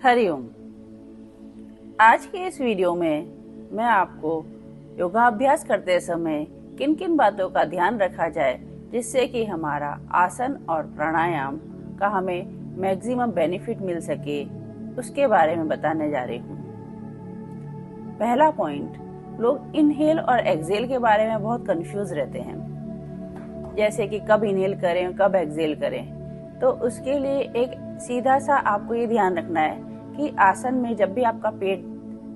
हरिओम। आज के इस वीडियो में मैं आपको योगाभ्यास करते समय किन किन बातों का ध्यान रखा जाए जिससे कि हमारा आसन और प्राणायाम का हमें मैक्सिमम बेनिफिट मिल सके, उसके बारे में बताने जा रही हूँ। पहला पॉइंट, लोग इनहेल और एक्सहेल के बारे में बहुत कंफ्यूज रहते हैं, जैसे कि कब इनहेल करें कब एक्सहेल करें। तो उसके लिए एक सीधा सा आपको ये ध्यान रखना है कि आसन में जब भी आपका पेट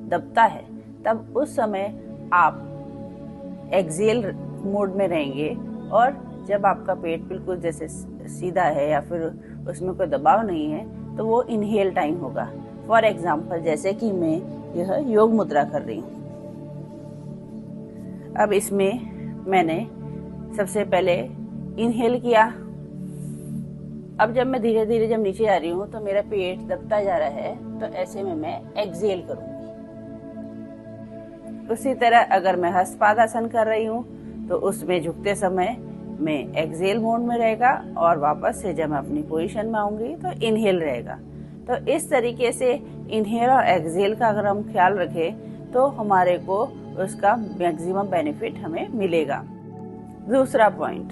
दबता है तब उस समय आप एक्सहेल मोड में रहेंगे, और जब आपका पेट बिल्कुल जैसे सीधा है या फिर उसमें कोई दबाव नहीं है तो वो इनहेल टाइम होगा। फॉर एग्जाम्पल, जैसे कि मैं यह योग मुद्रा कर रही हूँ। अब इसमें मैंने सबसे पहले इनहेल किया। अब जब मैं धीरे धीरे जब नीचे आ रही हूँ तो मेरा पेट दबता जा रहा है, तो ऐसे में मैं एक्सहेल करूंगी। उसी तरह अगर मैं हस्तपादासन कर रही हूँ तो उसमें झुकते समय मैं एक्सहेल मोड में रहेगा, और वापस से जब मैं अपनी पोजीशन में आऊंगी तो इनहेल रहेगा। तो इस तरीके से इनहेल और एक्सहेल का अगर हम ख्याल रखें तो हमारे को उसका मैक्सिमम बेनिफिट हमें मिलेगा। दूसरा पॉइंट,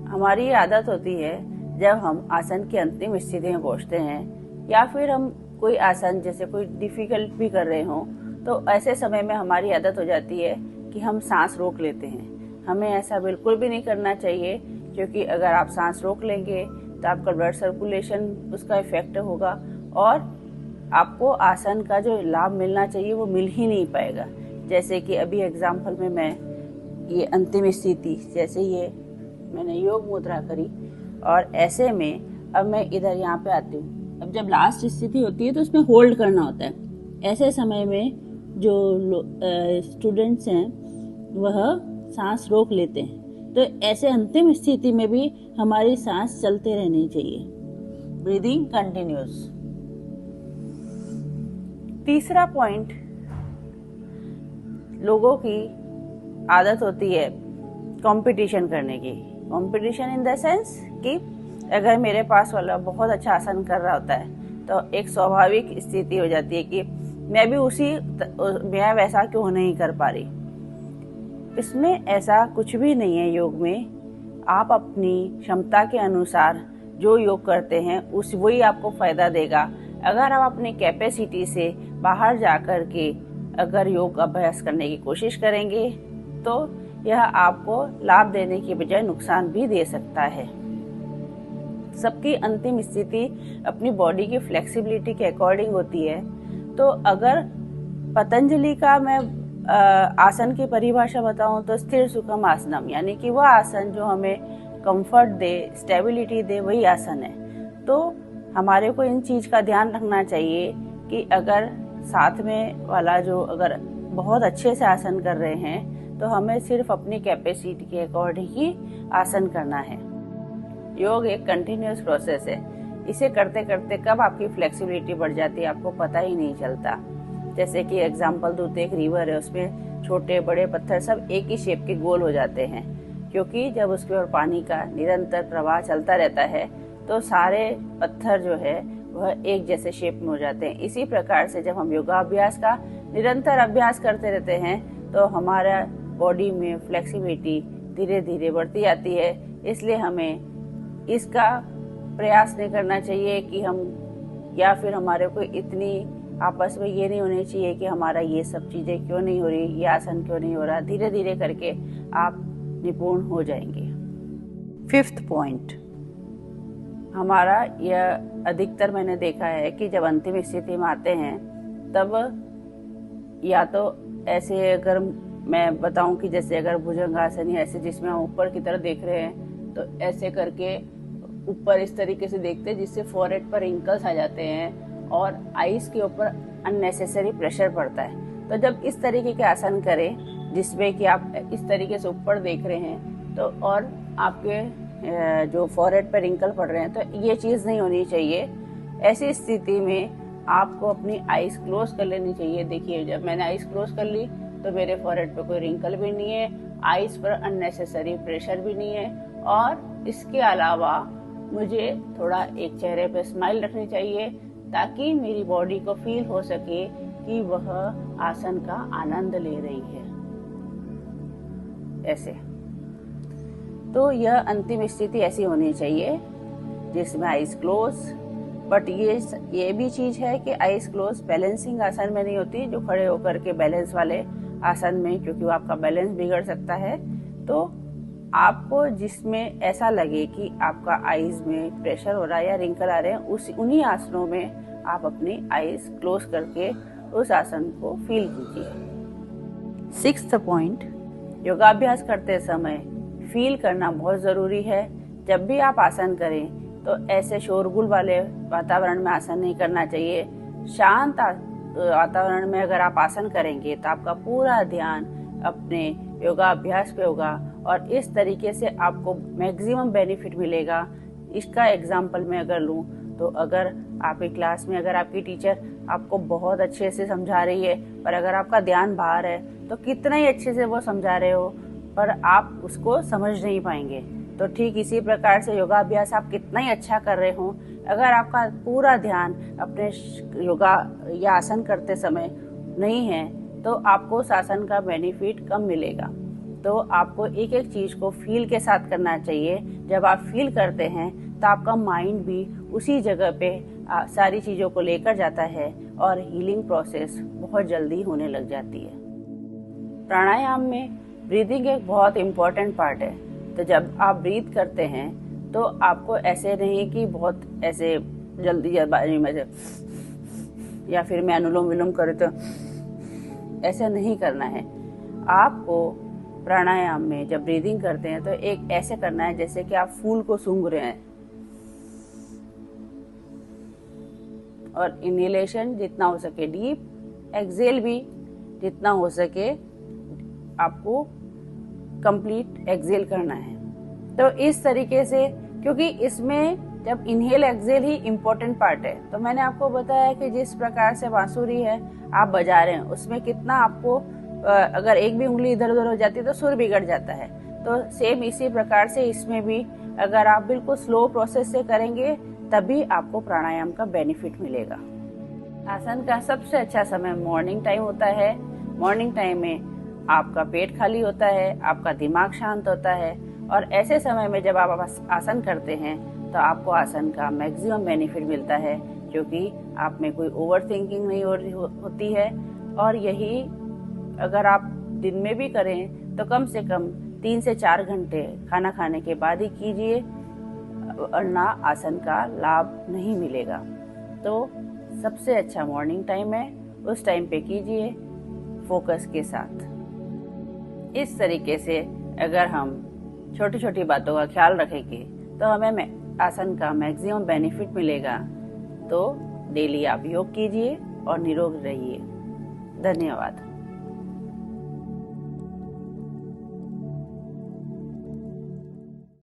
हमारी आदत होती है जब हम आसन की अंतिम स्थिति में पहुंचते हैं या फिर हम कोई आसन जैसे कोई डिफिकल्ट भी कर रहे हों, तो ऐसे समय में हमारी आदत हो जाती है कि हम सांस रोक लेते हैं। हमें ऐसा बिल्कुल भी नहीं करना चाहिए, क्योंकि अगर आप सांस रोक लेंगे तो आपका ब्लड सर्कुलेशन उसका इफेक्ट होगा और आपको आसन का जो लाभ मिलना चाहिए वो मिल ही नहीं पाएगा। जैसे कि अभी एग्जाम्पल में मैं ये अंतिम स्थिति, जैसे ये मैंने योग मुद्रा करी और ऐसे में अब मैं इधर यहाँ पे आती हूँ। अब जब लास्ट स्थिति होती है तो उसमें होल्ड करना होता है। ऐसे समय में जो स्टूडेंट्स हैं वह सांस रोक लेते हैं, तो ऐसे अंतिम स्थिति में भी हमारी सांस चलते रहनी चाहिए। Breathing continuous. तीसरा पॉइंट, लोगों की आदत होती है कंपटीशन करने की। कंपटीशन इन द सेंस कि अगर मेरे पास वाला बहुत अच्छा आसन कर रहा होता है तो एक स्वाभाविक स्थिति हो जाती है कि मैं भी वैसा क्यों नहीं कर पा रही। इसमें ऐसा कुछ भी नहीं है। योग में आप अपनी क्षमता के अनुसार जो योग करते हैं वही आपको फायदा देगा। अगर आप अपनी कैपेसिटी से बाहर जाकर के अगर योग अभ्यास करने की कोशिश करेंगे तो यह आपको लाभ देने की बजाय नुकसान भी दे सकता है। सबकी अंतिम स्थिति अपनी बॉडी की फ्लेक्सिबिलिटी के अकॉर्डिंग होती है। तो अगर पतंजलि का मैं आसन की परिभाषा बताऊं तो स्थिर सुखम आसनम, यानी कि वह आसन जो हमें कंफर्ट दे, स्टेबिलिटी दे, वही आसन है। तो हमारे को इन चीज का ध्यान रखना चाहिए कि अगर साथ में वाला जो अगर बहुत अच्छे से आसन कर रहे हैं तो हमें सिर्फ अपनी कैपेसिटी के अकॉर्डिंग ही आसन करना है। योग एक कंटिन्यूअस प्रोसेस है। इसे करते करते कब आपकी फ्लेक्सिबिलिटी बढ़ जाती है आपको पता ही नहीं चलता। जैसे कि एग्जांपल दूं तो एक रिवर है, उसमें छोटे बड़े पत्थर सब एक ही शेप के गोल हो जाते हैं, क्योंकि जब उसके ऊपर पानी का निरंतर प्रवाह चलता रहता है तो सारे पत्थर जो है वह एक जैसे शेप में हो जाते हैं। इसी प्रकार से जब हम योगाभ्यास का निरंतर अभ्यास करते रहते हैं तो हमारा बॉडी में फ्लेक्सिबिलिटी धीरे धीरे बढ़ती जाती है। इसलिए हमें इसका प्रयास नहीं करना चाहिए कि हम, या फिर हमारे को इतनी आपस में ये नहीं होनी चाहिए कि हमारा ये सब चीजें क्यों नहीं हो रही, ये आसन क्यों नहीं हो रहा। धीरे धीरे करके आप निपुण हो जाएंगे। फिफ्थ पॉइंट, हमारा यह अधिकतर मैंने देखा है कि जब अंतिम स्थिति में आते हैं तब या तो ऐसे, अगर मैं बताऊं कि जैसे अगर भुजंगासन या ऐसे जिसमें हम ऊपर की तरफ देख रहे हैं तो ऐसे करके ऊपर इस तरीके से देखते हैं जिससे फॉरहेड पर रिंकल्स आ जाते हैं और आईज के ऊपर अननेसेसरी प्रेशर पड़ता है। तो जब इस तरीके के आसन करें जिसमें कि आप इस तरीके से ऊपर देख रहे हैं तो और आपके जो फॉरहेड पर रिंकल पड़ रहे हैं, तो ये चीज़ नहीं होनी चाहिए। ऐसी स्थिति में आपको अपनी आईज क्लोज कर लेनी चाहिए। देखिए, जब मैंने आईज क्लोज कर ली तो मेरे फॉरहेड पे कोई रिंकल भी नहीं है, आईज पर अननेसेसरी प्रेशर भी नहीं है, और इसके अलावा मुझे थोड़ा एक चेहरे पे स्माइल रखनी चाहिए ताकि मेरी बॉडी को फील हो सके कि वह आसन का आनंद ले रही है। ऐसे तो यह अंतिम स्थिति ऐसी होनी चाहिए जिसमें आईज क्लोज। बट ये भी चीज है कि आईज क्लोज बैलेंसिंग आसन में नहीं होती, जो खड़े होकर के बैलेंस वाले आसन में, क्योंकि वो आपका बैलेंस बिगड़ सकता है। तो आपको जिसमें ऐसा लगे कि आपका आईज में प्रेशर हो रहा है या रिंकल आ रहे हैं, उन्हीं आसनों में आप अपनी आईज क्लोज करके उस आसन को फील कीजिए। 6th पॉइंट, योगाभ्यास करते समय फील करना बहुत जरूरी है। जब भी आप आसन करें तो ऐसे शोरगुल वाले वातावरण में आसन नहीं करना चाहिए। शांत वातावरण में अगर आप आसन करेंगे तो आपका पूरा ध्यान अपने योगाभ्यास पे होगा और इस तरीके से आपको मैक्सिमम बेनिफिट मिलेगा। इसका एग्जाम्पल मैं अगर लूं तो अगर आपकी क्लास में अगर आपकी टीचर आपको बहुत अच्छे से समझा रही है, पर अगर आपका ध्यान बाहर है तो कितना ही अच्छे से वो समझा रहे हो पर आप उसको समझ नहीं पाएंगे। तो ठीक इसी प्रकार से योगाभ्यास आप कितना ही अच्छा कर रहे हो, अगर आपका पूरा ध्यान अपने योगा या आसन करते समय नहीं है तो आपको उस आसन का बेनिफिट कम मिलेगा। तो आपको एक एक चीज को फील के साथ करना चाहिए। जब आप फील करते हैं तो आपका माइंड भी उसी जगह पे सारी चीजों को लेकर जाता है और हीलिंग प्रोसेस बहुत जल्दी होने लग जाती है। प्राणायाम में ब्रीदिंग एक बहुत इम्पोर्टेंट पार्ट है। तो जब आप ब्रीथ करते हैं तो आपको ऐसे नहीं कि बहुत ऐसे जल्दीबाजी में से या फिर मैं अनुलोम विलोम करूँ तो ऐसे नहीं करना है। आपको प्राणायाम में जब ब्रीदिंग करते हैं तो एक ऐसे करना है जैसे कि आप फूल को सूंघ रहे हैं, और इनहेलेशन जितना हो सके डीप, एक्सहेल भी जितना हो सके आपको कंप्लीट एक्सहेल करना है। तो इस तरीके से, क्योंकि इसमें जब इनहेल एक्सहेल ही इम्पोर्टेंट पार्ट है। तो मैंने आपको बताया कि जिस प्रकार से बांसुरी है आप बजा रहे हैं उसमें कितना आपको अगर एक भी उंगली इधर उधर हो जाती है तो सुर बिगड़ जाता है। तो सेम इसी प्रकार से इसमें भी अगर आप बिल्कुल स्लो प्रोसेस से करेंगे तभी आपको प्राणायाम का बेनिफिट मिलेगा। आसन का सबसे अच्छा समय मॉर्निंग टाइम होता है। मॉर्निंग टाइम में आपका पेट खाली होता है, आपका दिमाग शांत होता है, और ऐसे समय में जब आप आसन करते हैं तो आपको आसन का मैक्सिमम बेनिफिट मिलता है, क्योंकि आप में कोई ओवर थिंकिंग नहीं होती है। और यही अगर आप दिन में भी करें तो कम से कम 3 से 4 घंटे खाना खाने के बाद ही कीजिए, वरना आसन का लाभ नहीं मिलेगा। तो सबसे अच्छा मॉर्निंग टाइम है, उस टाइम पे कीजिए फोकस के साथ। इस तरीके से अगर हम छोटी छोटी बातों का ख्याल रखेंगे तो हमें आसन का मैक्सिमम बेनिफिट मिलेगा। तो डेली आप योग कीजिए और निरोग रहिए। धन्यवाद।